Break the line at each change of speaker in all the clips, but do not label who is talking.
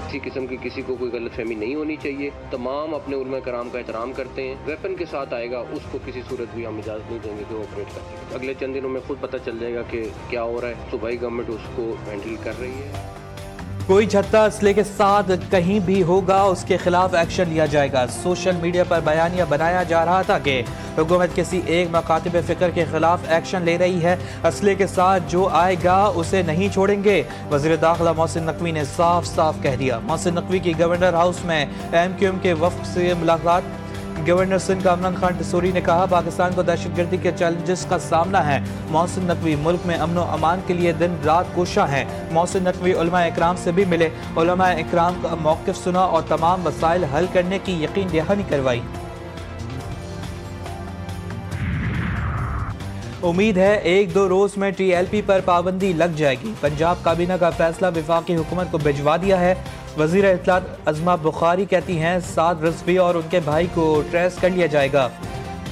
کسی قسم کی کسی کو کوئی غلط فہمی نہیں ہونی چاہیے. تمام اپنے علماء کرام کا احترام کرتے ہیں. ویپن کے ساتھ آئے گا اس کو کسی صورت بھی ہم اجازت نہیں دیں گے کہ وہ آپریٹ کر سکے. اگلے چند دنوں میں خود پتہ چل جائے گا کہ کیا ہو رہا ہے. صوبائی گورنمنٹ اس کو ہینڈل کر رہی ہے.
کوئی جھتہ اسلحے کے ساتھ کہیں بھی ہوگا اس کے خلاف ایکشن لیا جائے گا. سوشل میڈیا پر بیانیہ بنایا جا رہا تھا کہ حکومت کسی ایک مکاتب فکر کے خلاف ایکشن لے رہی ہے. اسلحے کے ساتھ جو آئے گا اسے نہیں چھوڑیں گے. وزیر داخلہ محسن نقوی نے صاف کہہ دیا. محسن نقوی کی گورنر ہاؤس میں MQM کے وفد سے ملاقات. گورنر سندھ کا عمران خان ٹسوری نے کہا پاکستان کو دہشت گردی کے چیلنجز کا سامنا ہے. محسن نقوی ملک میں امن و امان کے لیے دن رات کوشاں ہیں. محسن نقوی علماء اکرام سے بھی ملے. علماء اکرام کا موقف سنا اور تمام مسائل حل کرنے کی یقین دہانی کروائی. امید ہے 1-2 روز میں TLP پر پابندی لگ جائے گی. پنجاب کابینہ کا فیصلہ وفاقی حکومت کو بھجوا دیا ہے. وزیر اطلاعات عظمہ بخاری کہتی ہیں سعد رضوی اور ان کے بھائی کو ٹریس کر لیا جائے گا.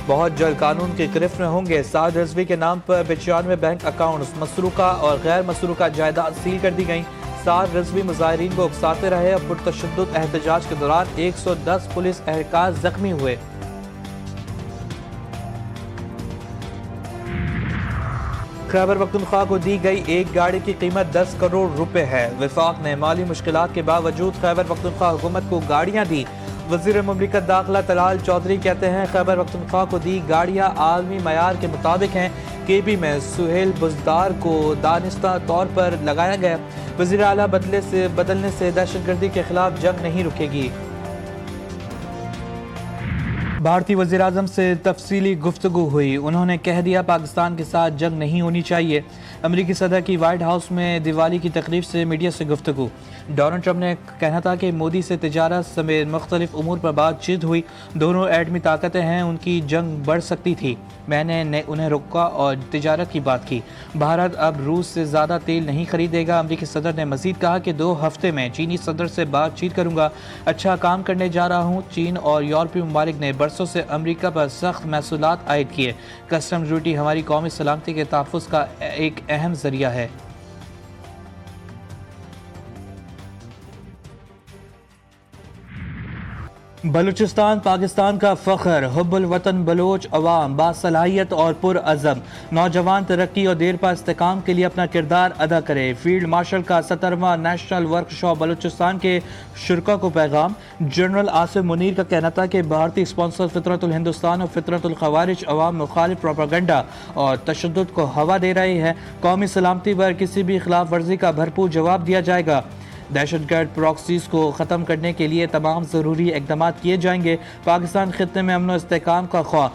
بہت جلد قانون کی گرفت میں ہوں گے. سعد رضوی کے نام پر 95 بینک اکاؤنٹس مسروقہ اور غیر مسروقہ جائیداد سیل کر دی گئیں. سعد رضوی مظاہرین کو اکساتے رہے اور پرتشدد احتجاج کے دوران 110 پولیس اہلکار زخمی ہوئے. خیبر پختونخوا کو دی گئی ایک گاڑی کی قیمت 10 کروڑ روپے ہے. وفاق نے مالی مشکلات کے باوجود خیبر پختونخوا حکومت کو گاڑیاں دی. وزیر مملکت داخلہ طلال چودھری کہتے ہیں خیبر پختونخوا کو دی گاڑیاں عالمی معیار کے مطابق ہیں. KB میں سہیل بزدار کو دانستہ طور پر لگایا گیا. وزیر اعلیٰ بدلنے سے دہشت گردی کے خلاف جنگ نہیں رکے گی. بھارتی وزیراعظم سے تفصیلی گفتگو ہوئی. انہوں نے کہہ دیا پاکستان کے ساتھ جنگ نہیں ہونی چاہیے. امریکی صدر کی وائٹ ہاؤس میں دیوالی کی تقریب سے میڈیا سے گفتگو. ڈونلڈ ٹرمپ نے کہنا تھا کہ مودی سے تجارت سمیت مختلف امور پر بات چیت ہوئی. دونوں ایٹمی طاقتیں ہیں, ان کی جنگ بڑھ سکتی تھی. میں نے انہیں روکا اور تجارت کی بات کی. بھارت اب روس سے زیادہ تیل نہیں خریدے گا. امریکی صدر نے مزید کہا کہ 2 ہفتے میں چینی صدر سے بات چیت کروں گا. اچھا کام کرنے جا رہا ہوں. چین اور یورپی ممالک نے برسوں سے امریکہ پر سخت محصولات عائد کیے. کسٹم ڈیوٹی ہماری قومی سلامتی کے تحفظ کا ایک اہم ذریعہ ہے. بلوچستان پاکستان کا فخر. حب الوطن بلوچ عوام باصلاحیت اور پرعزم. نوجوان ترقی اور دیرپا استحکام کے لیے اپنا کردار ادا کرے. فیلڈ مارشل کا 17واں نیشنل ورکشاپ بلوچستان کے شرکاء کو پیغام. جنرل آصف منیر کا کہنا تھا کہ بھارتی اسپانسر فطرت الہندوستان اور فطرت الخوارج عوام مخالف پروپیگنڈا اور تشدد کو ہوا دے رہے ہیں. قومی سلامتی پر کسی بھی خلاف ورزی کا بھرپور جواب دیا جائے گا. دہشت گرد پراکسیز کو ختم کرنے کے لیے تمام ضروری اقدامات کیے جائیں گے. پاکستان خطے میں امن و استحکام کا خواہ,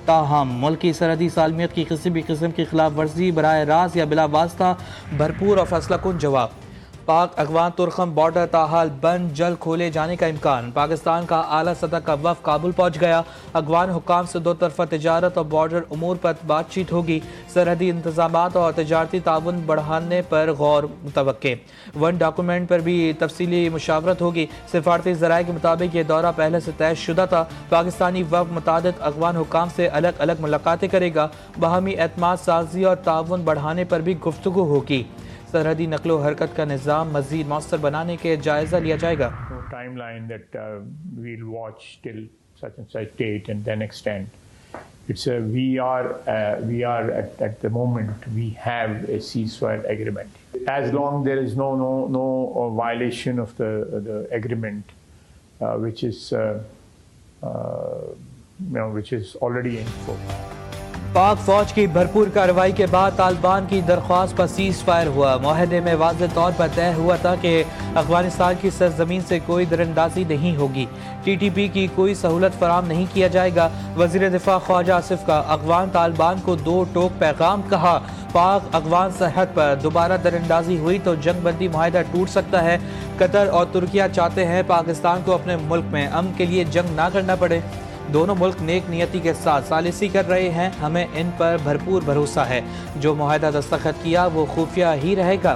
تاہم ملکی سرحدی سالمیت کی کسی بھی قسم کی خلاف ورزی براہ راست یا بلا واسطہ بھرپور اور فیصلہ کن جواب. پاک افغان ترخم بارڈر تاحال بند, جلد کھولے جانے کا امکان. پاکستان کا اعلیٰ سطح کا وفد کابل پہنچ گیا. افغان حکام سے 2 طرفہ تجارت اور بارڈر امور پر بات چیت ہوگی. سرحدی انتظامات اور تجارتی تعاون بڑھانے پر غور متوقع. 1 ڈاکومنٹ پر بھی تفصیلی مشاورت ہوگی. سفارتی ذرائع کے مطابق یہ دورہ پہلے سے طے شدہ تھا. پاکستانی وفد متعدد افغان حکام سے الگ الگ ملاقاتیں کرے گا. باہمی اعتماد سازی اور تعاون بڑھانے پر بھی گفتگو ہوگی. سرحدی نقل و حرکت کا نظام مزید مؤثر بنانے کے جائزہ لیا جائے گا.
Time line that we'll watch till such and such date and then extend. It's we are at the moment we have a ceasefire agreement. As long there is no violation of the agreement, which is which is already in force.
پاک فوج کی بھرپور کارروائی کے بعد طالبان کی درخواست پر cease fire ہوا. معاہدے میں واضح طور پر طے ہوا تھا کہ افغانستان کی سرزمین سے کوئی دراندازی نہیں ہوگی. TTP کی کوئی سہولت فراہم نہیں کیا جائے گا. وزیر دفاع خواجہ آصف کا افغان طالبان کو 2 ٹوک پیغام. کہا پاک افغان سرحد پر دوبارہ دراندازی ہوئی تو جنگ بندی معاہدہ ٹوٹ سکتا ہے. قطر اور ترکیہ چاہتے ہیں پاکستان کو اپنے ملک میں امن کے لیے جنگ نہ کرنا پڑے. دونوں ملک نیک نیتی کے ساتھ ثالثی کر رہے ہیں. ہمیں ان پر بھرپور بھروسہ ہے. جو معاہدہ دستخط کیا وہ خفیہ ہی رہے گا.